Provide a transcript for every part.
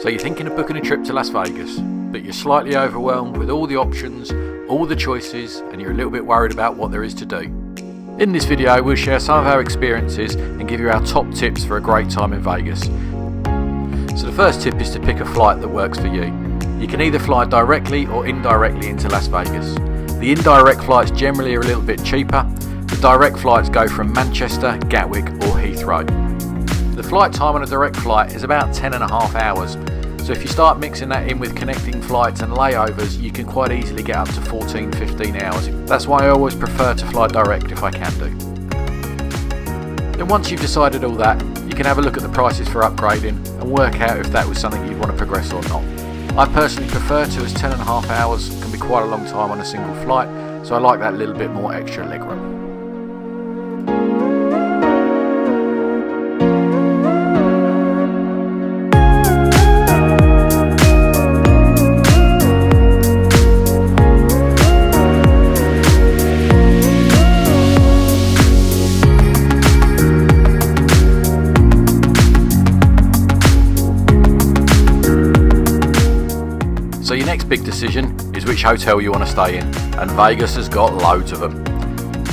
So you're thinking of booking a trip to Las Vegas, but you're slightly overwhelmed with all the options, all the choices, and you're a little bit worried about what there is to do. In this video, we'll share some of our experiences and give you our top tips for a great time in Vegas. So the first tip is to pick a flight that works for you. You can either fly directly or indirectly into Las Vegas. The indirect flights generally are a little bit cheaper. The direct flights go from Manchester, Gatwick or Heathrow. The flight time on a direct flight is about 10.5 hours. So if you start mixing that in with connecting flights and layovers, you can quite easily get up to 14-15 hours. That's why I always prefer to fly direct if I can do. Then once you've decided all that, you can have a look at the prices for upgrading and work out if that was something you'd want to progress or not. I personally prefer to, as 10.5 hours can be quite a long time on a single flight, so I like that little bit more extra legroom. So your next big decision is which hotel you want to stay in, and Vegas has got loads of them.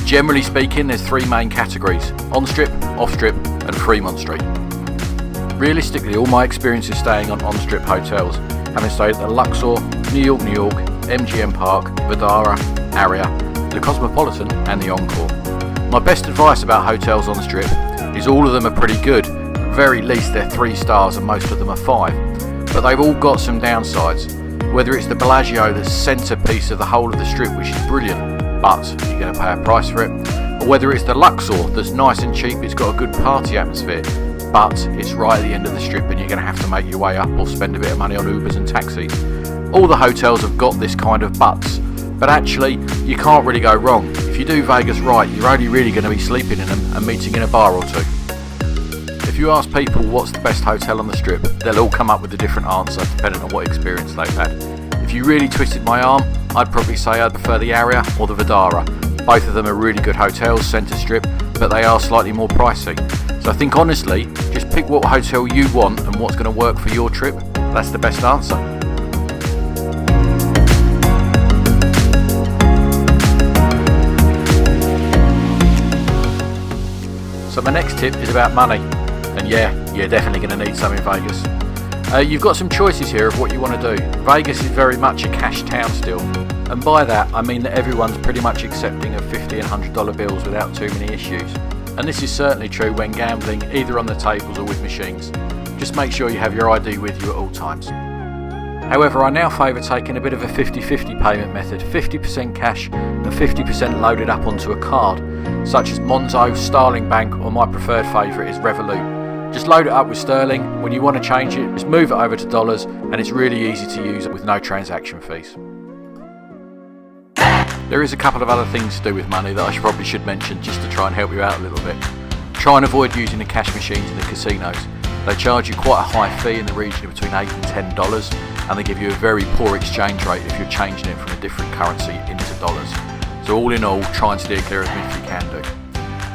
Generally speaking, there's three main categories: on-strip, off-strip and Fremont Street. Realistically, all my experiences staying on on-strip hotels, having stayed at the Luxor, New York, MGM Park, Vdara, Aria, the Cosmopolitan and the Encore. My best advice about hotels on the strip is all of them are pretty good. At very least they're 3 stars and most of them are 5. But they've all got some downsides. Whether it's the Bellagio, the centrepiece of the whole of the strip, which is brilliant, but you're going to pay a price for it, or whether it's the Luxor, that's nice and cheap, it's got a good party atmosphere, but it's right at the end of the strip and you're going to have to make your way up or spend a bit of money on Ubers and taxis. All the hotels have got this kind of buts, but actually you can't really go wrong. If you do Vegas right, you're only really going to be sleeping in them and meeting in a bar or two. If you ask people what's the best hotel on the strip, they'll all come up with a different answer depending on what experience they've had. If you really twisted my arm, I'd probably say I'd prefer the Aria or the Vdara. Both of them are really good hotels, centre strip, but they are slightly more pricey. So I think honestly, just pick what hotel you want and what's going to work for your trip. That's the best answer. So my next tip is about money. And yeah, you're definitely going to need some in Vegas. You've got some choices here of what you want to do. Vegas is very much a cash town still. And by that, I mean that everyone's pretty much accepting of $50 and $100 bills without too many issues. And this is certainly true when gambling, either on the tables or with machines. Just make sure you have your ID with you at all times. However, I now favour taking a bit of a 50-50 payment method, 50% cash and 50% loaded up onto a card, such as Monzo, Starling Bank, or my preferred favourite is Revolut. Just load it up with sterling. When you want to change it, just move it over to dollars, and it's really easy to use with no transaction fees. There is a couple of other things to do with money that I probably should mention just to try and help you out a little bit. Try and avoid using the cash machines in the casinos. They charge you quite a high fee in the region of between $8 and $10, and they give you a very poor exchange rate if you're changing it from a different currency into dollars. So all in all, try and steer clear of them if you can do.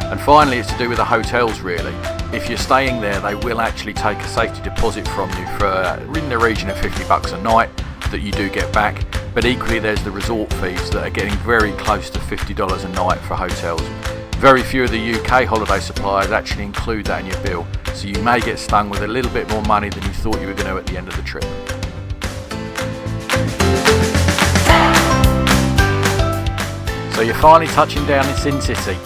And finally, it's to do with the hotels really. If you're staying there, they will actually take a safety deposit from you for in the region of $50 a night that you do get back. But equally, there's the resort fees that are getting very close to $50 a night for hotels. Very few of the UK holiday suppliers actually include that in your bill, so you may get stung with a little bit more money than you thought you were going to at the end of the trip. So you're finally touching down in Sin City.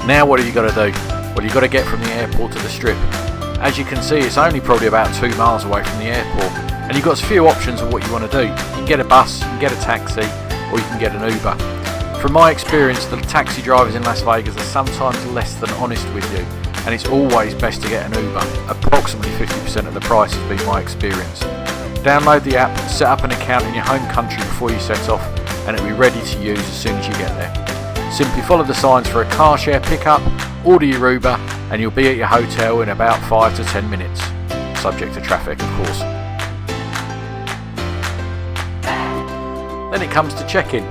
Now what have you got to do? Well, you've got to get from the airport to the strip. As you can see, it's only probably about 2 miles away from the airport, and you've got a few options of what you want to do. You can get a bus, you can get a taxi, or you can get an Uber. From my experience, the taxi drivers in Las Vegas are sometimes less than honest with you, and it's always best to get an Uber. Approximately 50% of the price has been my experience. Download the app, set up an account in your home country before you set off, and it'll be ready to use as soon as you get there. Simply follow the signs for a car share pickup, order your Uber, and you'll be at your hotel in about 5 to 10 minutes, subject to traffic of course. Then it comes to check-in.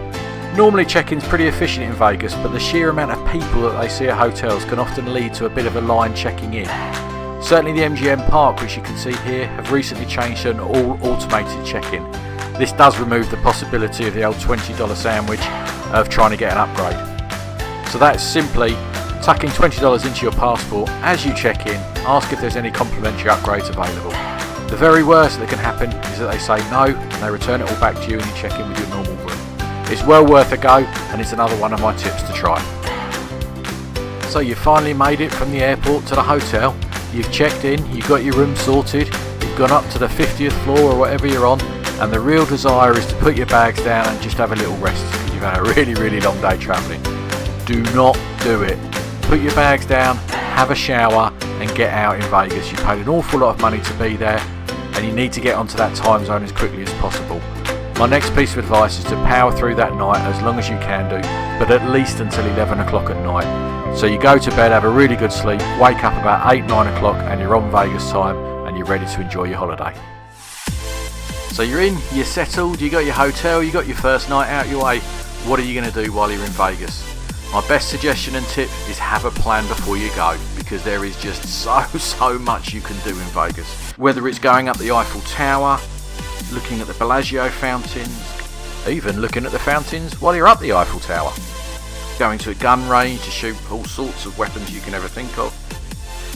Normally check-in's pretty efficient in Vegas, but the sheer amount of people that they see at hotels can often lead to a bit of a line checking in. Certainly the MGM Park, which you can see here, have recently changed to an all automated check-in. This does remove the possibility of the old $20 sandwich of trying to get an upgrade. So that's simply tucking $20 into your passport as you check in, ask if there's any complimentary upgrades available. The very worst that can happen is that they say no and they return it all back to you and you check in with your normal room. It's well worth a go, and it's another one of my tips to try. So you've finally made it from the airport to the hotel. You've checked in, you've got your room sorted, you've gone up to the 50th floor or whatever you're on, and the real desire is to put your bags down and just have a little rest because you've had a really long day travelling. Do not do it. Put your bags down, have a shower and get out in Vegas. You paid an awful lot of money to be there and you need to get onto that time zone as quickly as possible. My next piece of advice is to power through that night as long as you can do, but at least until 11 o'clock at night. So you go to bed, have a really good sleep, wake up about 8-9 o'clock and you're on Vegas time and you're ready to enjoy your holiday. So you're in, you're settled, you got your hotel, you got your first night out your way. What are you going to do while you're in Vegas? My best suggestion and tip is have a plan before you go, because there is just so much you can do in Vegas. Whether it's going up the Eiffel Tower, looking at the Bellagio fountains, even looking at the fountains while you're up the Eiffel Tower. Going to a gun range to shoot all sorts of weapons you can ever think of.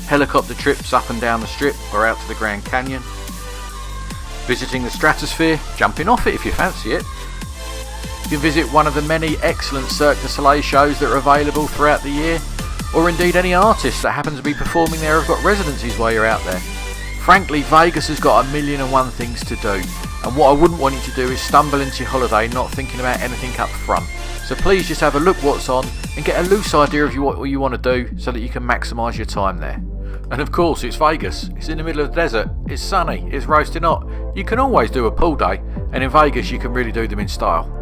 Helicopter trips up and down the strip or out to the Grand Canyon. Visiting the Stratosphere, jumping off it if you fancy it. You can visit one of the many excellent Cirque du Soleil shows that are available throughout the year, or indeed any artists that happen to be performing there have got residencies while you're out there. Frankly, Vegas has got 1,000,001 things to do, and what I wouldn't want you to do is stumble into your holiday not thinking about anything up front. So please just have a look what's on and get a loose idea of what you want to do so that you can maximise your time there. And of course, it's Vegas. It's in the middle of the desert. It's sunny. It's roasting hot. You can always do a pool day, and in Vegas you can really do them in style.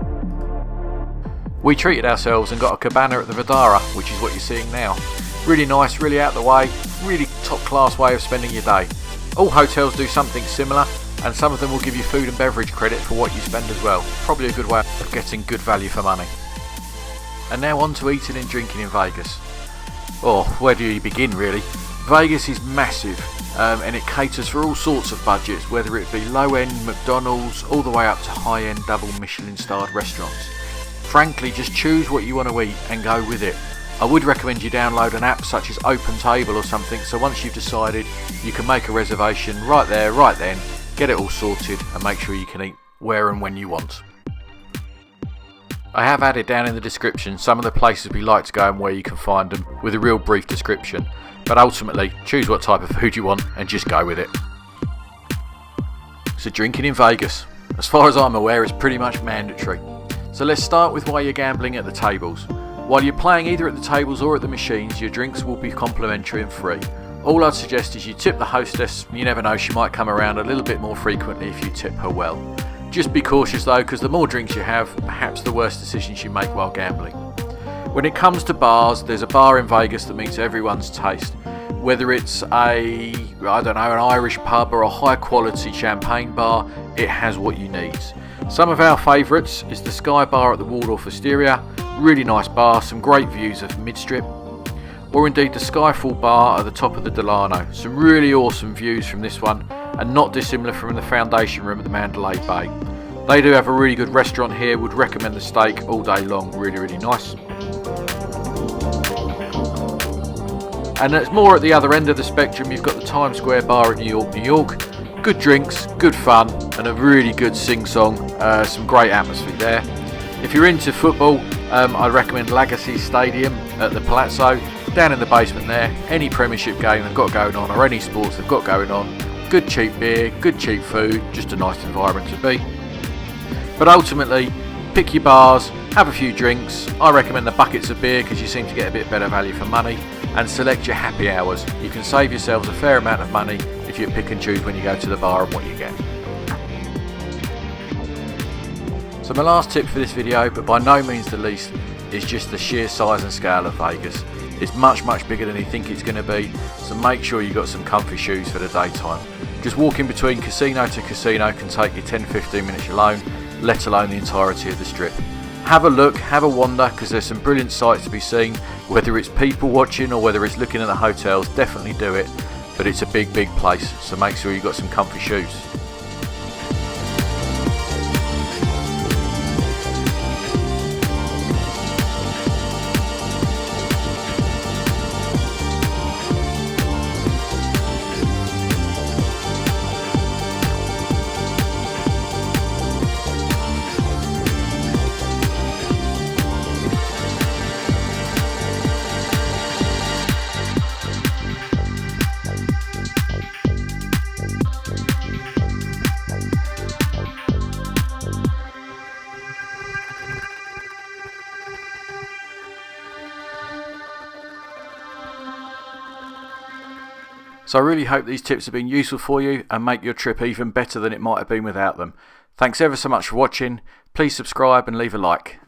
We treated ourselves and got a cabana at the Vidara, which is what you're seeing now. Really nice, really out the way, really top class way of spending your day. All hotels do something similar, and some of them will give you food and beverage credit for what you spend as well. Probably a good way of getting good value for money. And now on to eating and drinking in Vegas. Or where do you begin really? Vegas is massive, and it caters for all sorts of budgets, whether it be low-end McDonald's all the way up to high-end double Michelin-starred restaurants. Frankly, just choose what you want to eat and go with it. I would recommend you download an app such as OpenTable or something, so once you've decided, you can make a reservation right there, right then, get it all sorted and make sure you can eat where and when you want. I have added down in the description some of the places we like to go and where you can find them with a real brief description, but ultimately choose what type of food you want and just go with it. So drinking in Vegas, as far as I'm aware, is pretty much mandatory. So let's start with why you're gambling at the tables. While you're playing either at the tables or at the machines, your drinks will be complimentary and free. All I'd suggest is you tip the hostess. You never know, she might come around a little bit more frequently if you tip her well. Just be cautious though, because the more drinks you have, perhaps the worse decisions you make while gambling. When it comes to bars, there's a bar in Vegas that meets everyone's taste. Whether it's an Irish pub or a high quality champagne bar, it has what you need. Some of our favourites is the Sky Bar at the Waldorf Astoria, really nice bar, some great views of Mid-Strip. Or indeed the Skyfall Bar at the top of the Delano, some really awesome views from this one and not dissimilar from the Foundation Room at the Mandalay Bay. They do have a really good restaurant here, would recommend the steak all day long, really nice. And it's more at the other end of the spectrum, you've got the Times Square Bar at New York. Good drinks, good fun, and a really good sing-song, some great atmosphere there. If you're into football, I'd recommend Legacy Stadium at the Palazzo, down in the basement there. Any Premiership game they've got going on, or any sports they've got going on. Good cheap beer, good cheap food, just a nice environment to be. But ultimately, pick your bars, have a few drinks. I recommend the buckets of beer because you seem to get a bit better value for money, and select your happy hours. You can save yourselves a fair amount of money if you pick and choose when you go to the bar and what you get. So my last tip for this video, but by no means the least, is just the sheer size and scale of Vegas. It's much bigger than you think it's going to be, so make sure you've got some comfy shoes for the daytime. Just walking between casino to casino can take you 10-15 minutes alone, let alone the entirety of the strip. Have a look, have a wander, because there's some brilliant sights to be seen, whether it's people watching or whether it's looking at the hotels. Definitely do it. but it's a big place, so make sure you've got some comfy shoes. So I really hope these tips have been useful for you and make your trip even better than it might have been without them. Thanks ever so much for watching. Please subscribe and leave a like.